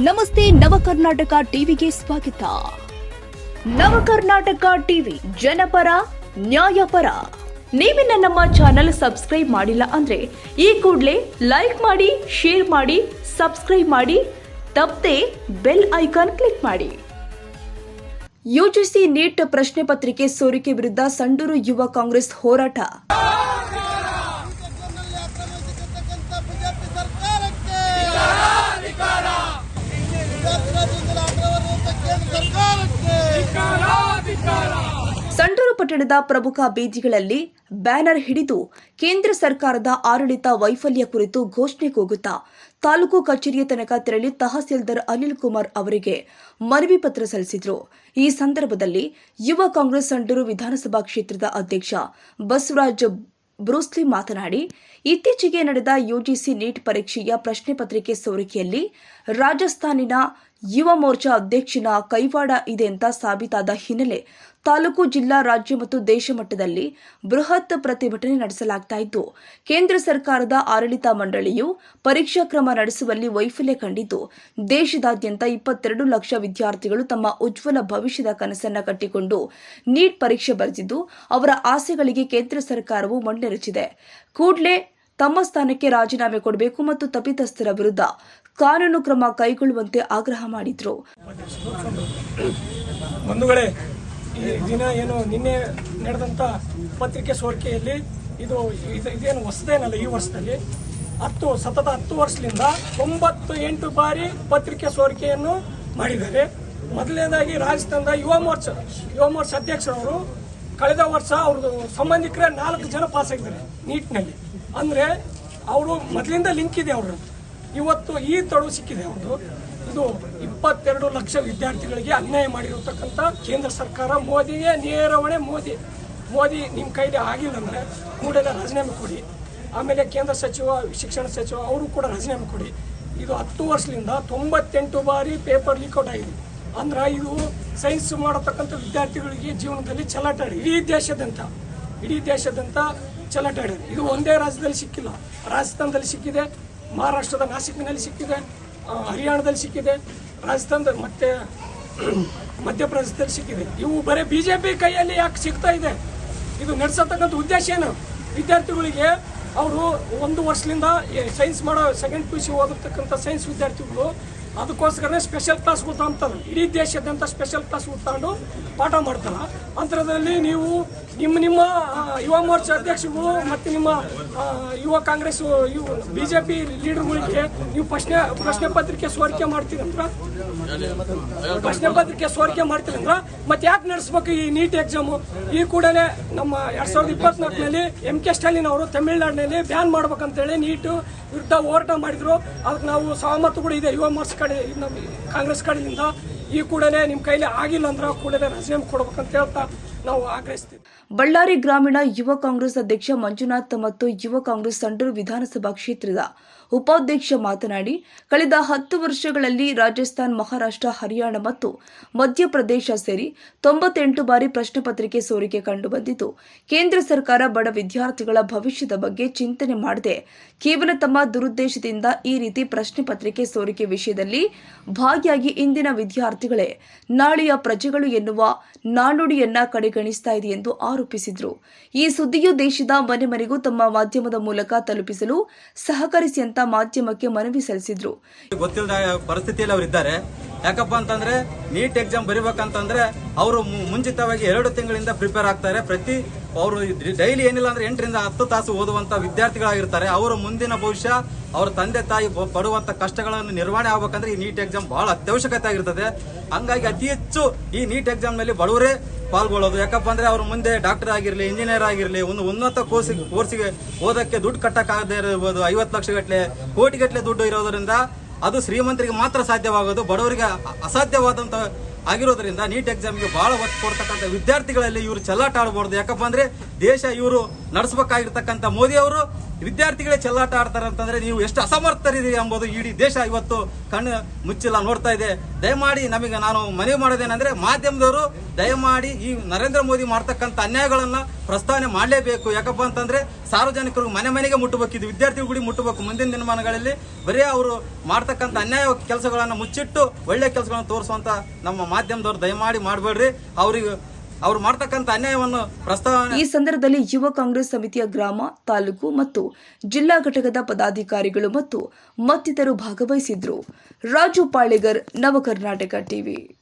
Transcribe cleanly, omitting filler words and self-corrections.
ನಮಸ್ತೆ ನವಕರ್ನಾಟಕ ಟಿವಿಗೆ ಸ್ವಾಗತ. ನವಕರ್ನಾಟಕ ಟಿವಿ ಜನಪರ ನ್ಯಾಯಪರ. ನೀವಿನ್ನ ನಮ್ಮ ಚಾನೆಲ್ ಸಬ್ಸ್ಕ್ರೈಬ್ ಮಾಡಿಲ್ಲ ಅಂದ್ರೆ ಈ ಕೂಡಲೇ ಲೈಕ್ ಮಾಡಿ, ಶೇರ್ ಮಾಡಿ, ಸಬ್ಸ್ಕ್ರೈಬ್ ಮಾಡಿ, ತಪ್ಪದೆ ಬೆಲ್ ಐಕಾನ್ ಕ್ಲಿಕ್ ಮಾಡಿ. ಯುಜಿಸಿ ನೀಟ್ ಪ್ರಶ್ನೆ ಪತ್ರಿಕೆ ಸೋರಿಕೆ ವಿರುದ್ಧ ಸಂಡೂರು ಯುವ ಕಾಂಗ್ರೆಸ್ ಹೋರಾಟ. ಸಂಡೂರು ಪಟ್ಟಣದ ಪ್ರಮುಖ ಬೀದಿಗಳಲ್ಲಿ ಬ್ಯಾನರ್ ಹಿಡಿದು ಕೇಂದ್ರ ಸರ್ಕಾರದ ಆಡಳಿತ ವೈಫಲ್ಯ ಕುರಿತು ಘೋಷಣೆ ಕೂಗುತ್ತಾ ತಾಲೂಕು ಕಚೇರಿಯ ತನಕ ತೆರಳಿ ತಹಸೀಲ್ದಾರ್ ಅನಿಲ್ ಕುಮಾರ್ ಅವರಿಗೆ ಮನವಿ ಪತ್ರ ಸಲ್ಲಿಸಿದರು. ಈ ಸಂದರ್ಭದಲ್ಲಿ ಯುವ ಕಾಂಗ್ರೆಸ್ ಸಂಡೂರು ವಿಧಾನಸಭಾ ಕ್ಷೇತ್ರದ ಅಧ್ಯಕ್ಷ ಬಸವರಾಜ್ ಬ್ರೂಸ್ಲಿ ಮಾತನಾಡಿ, ಇತ್ತೀಚೆಗೆ ನಡೆದ ಯುಜಿಸಿ ನೀಟ್ ಪರೀಕ್ಷೆಯ ಪ್ರಶ್ನೆ ಪತ್ರಿಕೆ ಸೋರಿಕೆಯಲ್ಲಿ ರಾಜಸ್ಥಾನಿನ ಯುವ ಮೋರ್ಚಾ ಅಧ್ಯಕ್ಷನ ಕೈವಾಡ ಇದೆ ಅಂತ ಸಾಬೀತಾದ ಹಿನ್ನೆಲೆ ತಾಲೂಕು, ಜಿಲ್ಲಾ, ರಾಜ್ಯ ಮತ್ತು ದೇಶ ಮಟ್ಟದಲ್ಲಿ ಬೃಹತ್ ಪ್ರತಿಭಟನೆ ನಡೆಸಲಾಗುತ್ತಿದ್ದು, ಕೇಂದ್ರ ಸರ್ಕಾರದ ಆಡಳಿತ ಮಂಡಳಿಯು ಪರೀಕ್ಷಾ ಕ್ರಮ ನಡೆಸುವಲ್ಲಿ ವೈಫಲ್ಯ ಕಂಡಿದ್ದು, ದೇಶದಾದ್ಯಂತ 22 ಲಕ್ಷ ವಿದ್ಯಾರ್ಥಿಗಳು ತಮ್ಮ ಉಜ್ವಲ ಭವಿಷ್ಯದ ಕನಸನ್ನು ಕಟ್ಟಿಕೊಂಡು ನೀಟ್ ಪರೀಕ್ಷೆ ಬರೆದಿದ್ದು, ಅವರ ಆಸೆಗಳಿಗೆ ಕೇಂದ್ರ ಸರ್ಕಾರವು ಮಣ್ಣೆರಚಿದೆ. ಕೂಡಲೇ ತಮ್ಮ ಸ್ಥಾನಕ್ಕೆ ರಾಜೀನಾಮೆ ಕೊಡಬೇಕು ಮತ್ತು ತಪ್ಪಿತಸ್ಥರ ವಿರುದ್ಧ ಕಾನೂನು ಕ್ರಮ ಕೈಗೊಳ್ಳುವಂತೆ ಆಗ್ರಹ ಮಾಡಿದರು. ಈ ದಿನ ನಿನ್ನೆ ನಡೆದಂಥ ಪತ್ರಿಕೆ ಸೋರಿಕೆಯಲ್ಲಿ ಇದೇನು ಹೊಸದೇನಲ್ಲ. ಈ ವರ್ಷದಲ್ಲಿ ಸತತ 10 ವರ್ಷದಿಂದ 98 ಬಾರಿ ಪತ್ರಿಕೆ ಸೋರಿಕೆಯನ್ನು ಮಾಡಿದ್ದಾರೆ. ಮೊದಲನೇದಾಗಿ ರಾಜಸ್ಥಾನದ ಯುವ ಮೋರ್ಚಾ ಅಧ್ಯಕ್ಷರವರು ಕಳೆದ ವರ್ಷ ಅವ್ರದ್ದು ಸಂಬಂಧಿಕರೇ 4 ಜನ ಪಾಸ್ ಆಗಿದ್ದಾರೆ ನೀಟ್ನಲ್ಲಿ. ಅಂದರೆ ಅವರು ಮೊದಲಿಂದ ಲಿಂಕ್ ಇದೆ ಅವರು. ಇವತ್ತು ಈ ತೊಡವು ಸಿಕ್ಕಿದೆ ಅವ್ರದ್ದು. ಇದು 22 ಲಕ್ಷ ವಿದ್ಯಾರ್ಥಿಗಳಿಗೆ ಅನ್ಯಾಯ ಮಾಡಿರತಕ್ಕಂಥ ಕೇಂದ್ರ ಸರ್ಕಾರ ಮೋದಿಗೆ ನೇರವಣೆ. ಮೋದಿ ನಿಮ್ಮ ಕೈಲಿ ಆಗಿಲ್ಲ ಅಂದರೆ ಕೂಡಲೇ ರಾಜೀನಾಮೆ ಕೊಡಿ. ಆಮೇಲೆ ಕೇಂದ್ರ ಸಚಿವ, ಶಿಕ್ಷಣ ಸಚಿವ ಅವರು ಕೂಡ ರಾಜೀನಾಮೆ ಕೊಡಿ. ಇದು 10 ವರ್ಷದಿಂದ 98 ಬಾರಿ ಪೇಪರ್ ಲೀಕ್ಔಟ್ ಆಗಿದೆ. ಅಂದ್ರೆ ಇದು ಸೈನ್ಸ್ ಮಾಡತಕ್ಕಂಥ ವಿದ್ಯಾರ್ಥಿಗಳಿಗೆ ಜೀವನದಲ್ಲಿ ಚಲಾಟಾಡಿ ಇಡೀ ದೇಶದಂತ ಚಲಾಟಾಡಿ. ಇದು ಒಂದೇ ರಾಜ್ಯದಲ್ಲಿ ಸಿಕ್ಕಿಲ್ಲ. ರಾಜಸ್ಥಾನದಲ್ಲಿ ಸಿಕ್ಕಿದೆ, ಮಹಾರಾಷ್ಟ್ರದ ನಾಸಿಕ್ನಲ್ಲಿ ಸಿಕ್ಕಿದೆ, ಹರಿಯಾಣದಲ್ಲಿ ಸಿಕ್ಕಿದೆ, ರಾಜಸ್ಥಾನದ ಮತ್ತೆ ಮಧ್ಯಪ್ರದೇಶದಲ್ಲಿ ಸಿಕ್ಕಿದೆ. ಇವು ಬರೀ ಬಿಜೆಪಿ ಕೈಯಲ್ಲಿ ಯಾಕೆ ಸಿಗ್ತಾ ಇದೆ? ಇದು ನಡೆಸತಕ್ಕಂಥ ಉದ್ದೇಶ ಏನು? ವಿದ್ಯಾರ್ಥಿಗಳಿಗೆ ಅವರು 1 ವರ್ಷದಿಂದ ಸೈನ್ಸ್ ಮಾಡೋ ಸೆಕೆಂಡ್ PUC ಓದತಕ್ಕಂಥ ಸೈನ್ಸ್ ವಿದ್ಯಾರ್ಥಿಗಳು ಅದಕ್ಕೋಸ್ಕರನೇ ಸ್ಪೆಷಲ್ ಕ್ಲಾಸ್ ತಗೊಂತಾರೆ. ಇಡೀ ದೇಶದಂತ ಸ್ಪೆಷಲ್ ಕ್ಲಾಸ್ ತಗೊಂಡು ಪಾಠ ಮಾಡ್ತಾರೆ. ಅಂತರದಲ್ಲಿ ನೀವು ನಿಮ್ಮ ಯುವ ಮೋರ್ಚಾ ಅಧ್ಯಕ್ಷಗಳು ಮತ್ತು ನಿಮ್ಮ ಯುವ ಕಾಂಗ್ರೆಸ್ ಬಿಜೆಪಿ ಲೀಡರ್ಗಳಿಗೆ ನೀವು ಪ್ರಶ್ನೆ ಪತ್ರಿಕೆ ಸೋರಿಕೆ ಮಾಡ್ತೀರಂದ್ರ ಮತ್ತೆ ಯಾಕೆ ನಡೆಸ್ಬೇಕು ಈ ನೀಟ್ ಎಕ್ಸಾಮು? ಈ ಕೂಡಲೇ ನಮ್ಮ 2024ನಲ್ಲಿ MK ಸ್ಟಾಲಿನ್ ಅವರು ತಮಿಳುನಾಡಿನಲ್ಲಿ ಬ್ಯಾನ್ ಮಾಡ್ಬೇಕಂತೇಳಿ ನೀಟ್ ವಿರುದ್ಧ ಹೋರಾಟ ಮಾಡಿದ್ರು. ಅದಕ್ಕೆ ನಾವು ಸಹಮತ ಕೂಡ ಇದೆ ಯುವ ಮೋರ್ಚಾ ಕಡೆ, ಕಾಂಗ್ರೆಸ್ ಕಡೆಯಿಂದ. ಈ ಕೂಡಲೇ ನಿಮ್ಮ ಕೈಲಿ ಆಗಿಲ್ಲ ಅಂದ್ರೆ ಕೂಡಲೇ ರಾಜೀನಾಮೆ ಕೊಡ್ಬೇಕಂತ ಹೇಳ್ತಾ ನಾವು ಆಗ್ರಹಿಸ್ತೀವಿ. ಬಳ್ಳಾರಿ ಗ್ರಾಮೀಣ ಯುವ ಕಾಂಗ್ರೆಸ್ ಅಧ್ಯಕ್ಷ ಮಂಜುನಾಥ್ ಮತ್ತು ಯುವ ಕಾಂಗ್ರೆಸ್ ಸಂಡೂರು ವಿಧಾನಸಭಾ ಕ್ಷೇತ್ರದ ಉಪಾಧ್ಯಕ್ಷ ಮಾತನಾಡಿ, ಕಳೆದ 10 ವರ್ಷಗಳಲ್ಲಿ ರಾಜಸ್ಥಾನ್, ಮಹಾರಾಷ್ಟ್ರ, ಹರಿಯಾಣ ಮತ್ತು ಮಧ್ಯಪ್ರದೇಶ ಸೇರಿ 98 ಬಾರಿ ಪ್ರಶ್ನೆ ಪತ್ರಿಕೆ ಸೋರಿಕೆ ಕಂಡುಬಂದಿದ್ದು, ಕೇಂದ್ರ ಸರ್ಕಾರ ಬಡ ವಿದ್ಯಾರ್ಥಿಗಳ ಭವಿಷ್ಯದ ಬಗ್ಗೆ ಚಿಂತನೆ ಮಾಡದೆ ಕೇವಲ ತಮ್ಮ ದುರುದ್ದೇಶದಿಂದ ಈ ರೀತಿ ಪ್ರಶ್ನೆ ಪತ್ರಿಕೆ ಸೋರಿಕೆ ವಿಷಯದಲ್ಲಿ ಭಾಗಿಯಾಗಿ ಇಂದಿನ ವಿದ್ಯಾರ್ಥಿಗಳೇ ನಾಳೆಯ ಪ್ರಜೆಗಳು ಎನ್ನುವ ನಾನುಡಿಯನ್ನ ಕಡೆಗಣಿಸ್ತಾ ಇದೆ ಎಂದು ಆರೋಪಿಸಿದರು. ಈ ಸುದ್ದಿಯು ದೇಶದ ಮನೆ ಮನೆಗೂ ತಮ್ಮ ಮಾಧ್ಯಮದ ಮೂಲಕ ತಲುಪಿಸಲು ಸಹಕರಿಸಿ ಅಂತ ಮಾಧ್ಯಮಕ್ಕೆ ಮನವಿ ಸಲ್ಲಿಸಿದ್ರು. ಗೊತ್ತಿಲ್ಲದ ಪರಿಸ್ಥಿತಿಯಲ್ಲಿ ಅವರಿದ್ದಾರೆ. ಯಾಕಪ್ಪ ಅಂತಂದ್ರೆ ನೀಟ್ ಎಕ್ಸಾಮ್ ಬರೀಬೇಕಂತಂದ್ರೆ ಅವರು ಮುಂಚಿತವಾಗಿ 2 ತಿಂಗಳಿಂದ ಪ್ರಿಪೇರ್ ಆಗ್ತಾರೆ. ಅವರು ಡೈಲಿ ಏನಿಲ್ಲ ಅಂದ್ರೆ 8 ರಿಂದ 10 ತಾಸು ಓದುವಂತ ವಿದ್ಯಾರ್ಥಿಗಳಾಗಿರ್ತಾರೆ. ಅವರ ಮುಂದಿನ ಭವಿಷ್ಯ, ಅವರ ತಂದೆ ತಾಯಿ ಪಡುವಂತ ಕಷ್ಟಗಳನ್ನು ನಿರ್ವಹಣೆ ಆಗ್ಬೇಕಂದ್ರೆ ಈ ನೀಟ್ ಎಕ್ಸಾಮ್ ಬಹಳ ಅತ್ಯವಶ್ಯಕತೆ ಆಗಿರ್ತದೆ. ಹಂಗಾಗಿ ಅತಿ ಹೆಚ್ಚು ಈ ನೀಟ್ ಎಕ್ಸಾಮ್ ನಲ್ಲಿ ಬಡವರೇ ಪಾಲ್ಗೊಳ್ಳೋದು. ಯಾಕಪ್ಪ ಅಂದ್ರೆ ಅವ್ರ ಮುಂದೆ ಡಾಕ್ಟರ್ ಆಗಿರ್ಲಿ, ಇಂಜಿನಿಯರ್ ಆಗಿರ್ಲಿ, ಒಂದು ಉನ್ನತ ಕೋರ್ಸಿಗೆ ಓದಕ್ಕೆ ದುಡ್ಡು ಕಟ್ಟಕ್ಕಾಗದೇ ಇರಬಹುದು. 50 ಲಕ್ಷ ಗಟ್ಟಲೆ, ಕೋಟಿ ಗಟ್ಟಲೆ ದುಡ್ಡು ಇರೋದ್ರಿಂದ ಅದು ಶ್ರೀಮಂತರಿಗೆ ಮಾತ್ರ ಸಾಧ್ಯವಾಗೋದು, ಬಡವರಿಗೆ ಅಸಾಧ್ಯವಾದಂತ ಆಗಿರೋದ್ರಿಂದ ನೀಟ್ ಎಕ್ಸಾಮ್ಗೆ ಬಹಳ ಒತ್ತು ಕೊಡ್ತಕ್ಕಂಥ ವಿದ್ಯಾರ್ಥಿಗಳಲ್ಲಿ ಇವರು ಚೆಲ್ಲಾಟ ಆಡಬಾರ್ದು. ಯಾಕಪ್ಪ ಅಂದ್ರೆ ದೇಶ ಇವರು ನಡೆಸಬೇಕಾಗಿರ್ತಕ್ಕಂಥ ಮೋದಿ ಅವರು ವಿದ್ಯಾರ್ಥಿಗಳೇ ಚೆಲ್ಲಾಟ ಆಡ್ತಾರೆ ಅಂತಂದ್ರೆ ನೀವು ಎಷ್ಟು ಅಸಮರ್ಥರಿದ್ದೀರಿ ಎಂಬುದು ಇಡೀ ದೇಶ ಇವತ್ತು ಕಣ್ಣು ಮುಚ್ಚಿಲ್ಲ ನೋಡ್ತಾ ಇದೆ. ದಯಮಾಡಿ ನಮಗೆ ನಾನು ಮನವಿ ಮಾಡೋದೇನೆಂದ್ರೆ ಮಾಧ್ಯಮದವರು ದಯಮಾಡಿ ಈ ನರೇಂದ್ರ ಮೋದಿ ಮಾಡ್ತಕ್ಕಂಥ ಅನ್ಯಾಯಗಳನ್ನ ಪ್ರಸ್ತಾವನೆ ಮಾಡಲೇಬೇಕು. ಯಾಕಪ್ಪ ಅಂತಂದ್ರೆ ಸಾರ್ವಜನಿಕರು ಮನೆ ಮನೆಗೆ ಮುಟ್ಟಬೇಕು, ವಿದ್ಯಾರ್ಥಿಗಳು ಕೂಡ ಮುಟ್ಟಬೇಕು. ಮುಂದಿನ ದಿನಮಾನಗಳಲ್ಲಿ ಬರೀ ಅವರು ಮಾಡ್ತಕ್ಕಂಥ ಅನ್ಯಾಯ ಕೆಲಸಗಳನ್ನ ಮುಚ್ಚಿಟ್ಟು ಒಳ್ಳೆ ಕೆಲಸಗಳನ್ನು ತೋರಿಸುವಂತ ನಮ್ಮ ಮಾಧ್ಯಮದವರು ದಯಮಾಡಿ ಮಾಡಬೇಡ್ರಿ. ಅವ್ರು ಮಾಡ್ತಕ್ಕಂಥ ಅನ್ಯಾಯವನ್ನು ಪ್ರಸ್ತಾವನೆ. ಈ ಸಂದರ್ಭದಲ್ಲಿ ಯುವ ಕಾಂಗ್ರೆಸ್ ಸಮಿತಿಯ ಗ್ರಾಮ, ತಾಲೂಕು ಮತ್ತು ಜಿಲ್ಲಾ ಘಟಕದ ಪದಾಧಿಕಾರಿಗಳು ಮತ್ತು ಮತ್ತಿತರರು ಭಾಗವಹಿಸಿದ್ರು. ರಾಜು ಪಾಳೆಗರ್, ನವಕರ್ನಾಟಕ ಟಿವಿ.